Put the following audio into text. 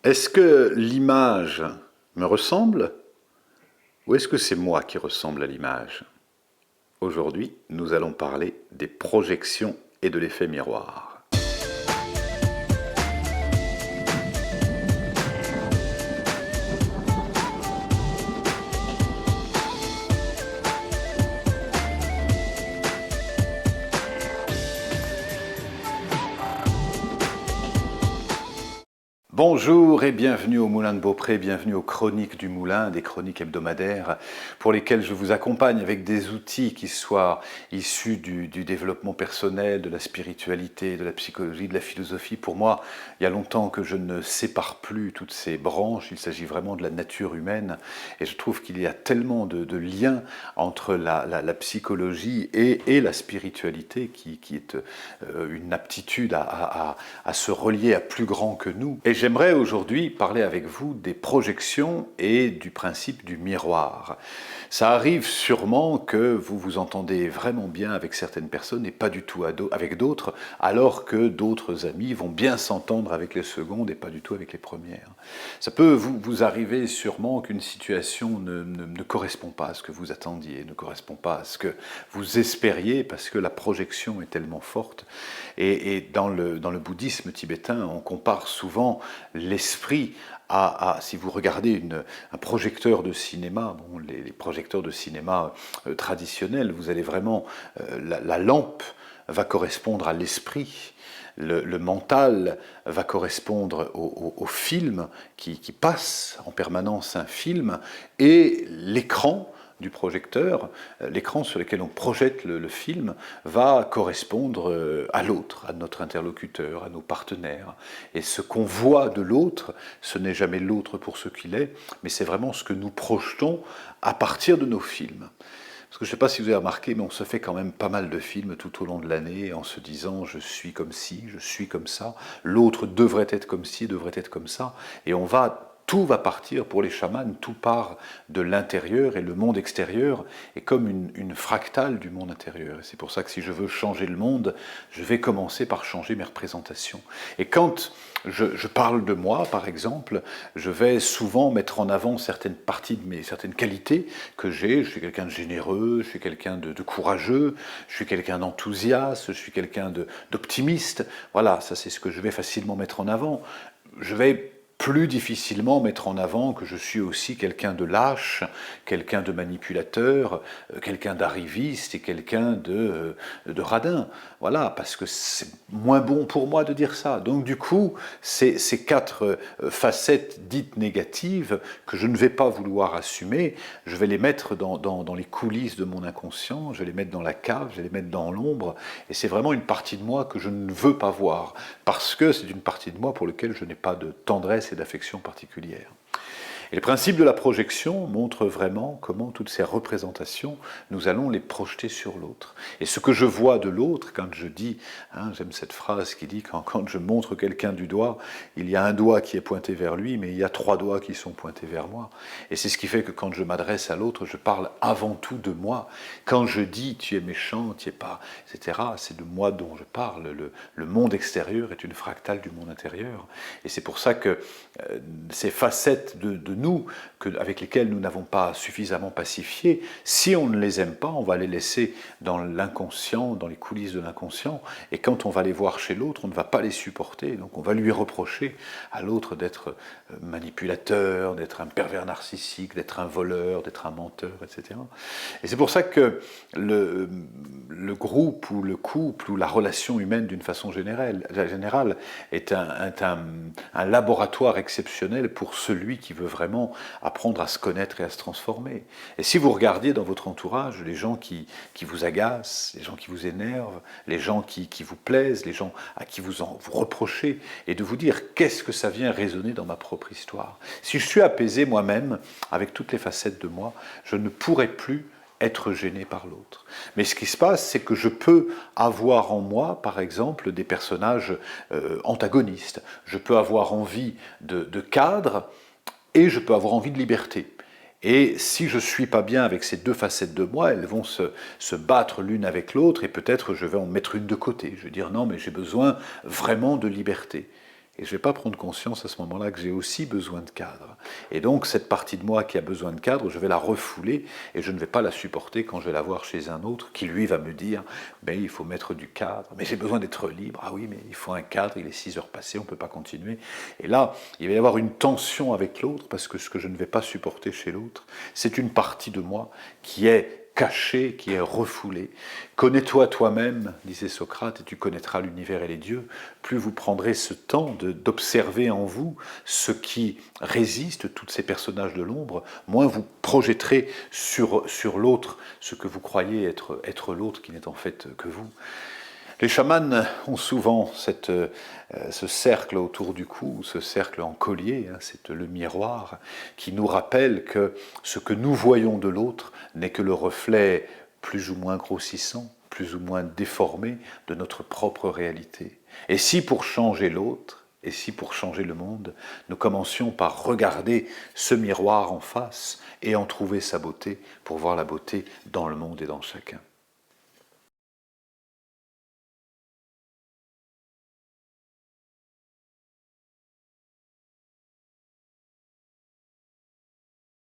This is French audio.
Est-ce que l'image me ressemble ou est-ce que c'est moi qui ressemble à l'image? Aujourd'hui, nous allons parler des projections et de l'effet miroir. Bonjour et bienvenue au Moulin de Beaupré, bienvenue aux Chroniques du Moulin, des chroniques hebdomadaires pour lesquelles je vous accompagne avec des outils qui soient issus du développement personnel, de la spiritualité, de la psychologie, de la philosophie. Pour moi, il y a longtemps que je ne sépare plus toutes ces branches, il s'agit vraiment de la nature humaine et je trouve qu'il y a tellement de liens entre la psychologie et la spiritualité qui est une aptitude à se relier à plus grand que nous. Et j'aimerais aujourd'hui parler avec vous des projections et du principe du miroir. Ça arrive sûrement que vous vous entendez vraiment bien avec certaines personnes et pas du tout avec d'autres, alors que d'autres amis vont bien s'entendre avec les secondes et pas du tout avec les premières. Ça peut vous arriver sûrement qu'une situation ne correspond pas à ce que vous attendiez, ne correspond pas à ce que vous espériez, parce que la projection est tellement forte. Et dans le bouddhisme tibétain, on compare souvent l'esprit si vous regardez un projecteur de cinéma, bon, les projecteurs de cinéma traditionnels, vous allez vraiment, la lampe va correspondre à l'esprit, le mental va correspondre au film qui passe en permanence un film, et l'écran du projecteur, l'écran sur lequel on projette le film, va correspondre à l'autre, à notre interlocuteur, à nos partenaires. Et ce qu'on voit de l'autre, ce n'est jamais l'autre pour ce qu'il est, mais c'est vraiment ce que nous projetons à partir de nos films. Parce que je ne sais pas si vous avez remarqué, mais on se fait quand même pas mal de films tout au long de l'année en se disant « je suis comme ci, je suis comme ça, l'autre devrait être comme ci, devrait être comme ça », et tout va partir pour les chamans, tout part de l'intérieur et le monde extérieur est comme une fractale du monde intérieur. Et c'est pour ça que si je veux changer le monde, je vais commencer par changer mes représentations. Et quand je parle de moi, par exemple, je vais souvent mettre en avant certaines parties de certaines qualités que j'ai. Je suis quelqu'un de généreux, je suis quelqu'un de courageux, je suis quelqu'un d'enthousiaste, je suis quelqu'un d'optimiste. Voilà, ça c'est ce que je vais facilement mettre en avant. Je vais plus difficilement mettre en avant que je suis aussi quelqu'un de lâche, quelqu'un de manipulateur, quelqu'un d'arriviste et quelqu'un de radin. Voilà, parce que c'est moins bon pour moi de dire ça. Donc du coup, ces quatre facettes dites négatives que je ne vais pas vouloir assumer, je vais les mettre dans les coulisses de mon inconscient, je vais les mettre dans la cave, je vais les mettre dans l'ombre, et c'est vraiment une partie de moi que je ne veux pas voir, parce que c'est une partie de moi pour laquelle je n'ai pas de tendresse et d'affection particulière. Et le principe de la projection montre vraiment comment toutes ces représentations, nous allons les projeter sur l'autre. Et ce que je vois de l'autre, quand je dis, j'aime cette phrase qui dit quand je montre quelqu'un du doigt, il y a un doigt qui est pointé vers lui, mais il y a 3 doigts qui sont pointés vers moi. Et c'est ce qui fait que quand je m'adresse à l'autre, je parle avant tout de moi. Quand je dis tu es méchant, tu es pas, etc., c'est de moi dont je parle. Le monde extérieur est une fractale du monde intérieur. Et c'est pour ça que ces facettes de nous, avec lesquelles nous n'avons pas suffisamment pacifié, si on ne les aime pas, on va les laisser dans l'inconscient, dans les coulisses de l'inconscient, et quand on va les voir chez l'autre, on ne va pas les supporter, donc on va lui reprocher à l'autre d'être manipulateur, d'être un pervers narcissique, d'être un voleur, d'être un menteur, etc. Et c'est pour ça que le groupe ou le couple ou la relation humaine d'une façon générale est un laboratoire exceptionnel pour celui qui veut vraiment apprendre à se connaître et à se transformer. Et si vous regardiez dans votre entourage les gens qui vous agacent, les gens qui vous énervent, les gens qui vous plaisent, les gens à qui vous reprochez, et de vous dire qu'est-ce que ça vient résonner dans ma propre histoire. Si je suis apaisé moi-même, avec toutes les facettes de moi, je ne pourrai plus être gêné par l'autre. Mais ce qui se passe, c'est que je peux avoir en moi, par exemple, des personnages antagonistes. Je peux avoir envie de cadre et je peux avoir envie de liberté. Et si je ne suis pas bien avec ces deux facettes de moi, elles vont se battre l'une avec l'autre et peut-être je vais en mettre une de côté. Je vais dire non, mais j'ai besoin vraiment de liberté. Et je ne vais pas prendre conscience à ce moment-là que j'ai aussi besoin de cadre. Et donc cette partie de moi qui a besoin de cadre, je vais la refouler et je ne vais pas la supporter quand je vais la voir chez un autre qui lui va me dire ben, il faut mettre du cadre, mais j'ai besoin d'être libre, ah oui mais il faut un cadre, il est 6 heures passées, on ne peut pas continuer. Et là, il va y avoir une tension avec l'autre parce que ce que je ne vais pas supporter chez l'autre, c'est une partie de moi qui est caché, qui est refoulé. Connais-toi toi-même, disait Socrate, et tu connaîtras l'univers et les dieux. Plus vous prendrez ce temps d'observer en vous ce qui résiste, tous ces personnages de l'ombre, moins vous projetterez sur l'autre ce que vous croyez être l'autre qui n'est en fait que vous. Les chamans ont souvent ce cercle autour du cou, ce cercle en collier, hein, c'est le miroir, qui nous rappelle que ce que nous voyons de l'autre n'est que le reflet plus ou moins grossissant, plus ou moins déformé de notre propre réalité. Et si pour changer l'autre, et si pour changer le monde, nous commencions par regarder ce miroir en face et en trouver sa beauté pour voir la beauté dans le monde et dans chacun.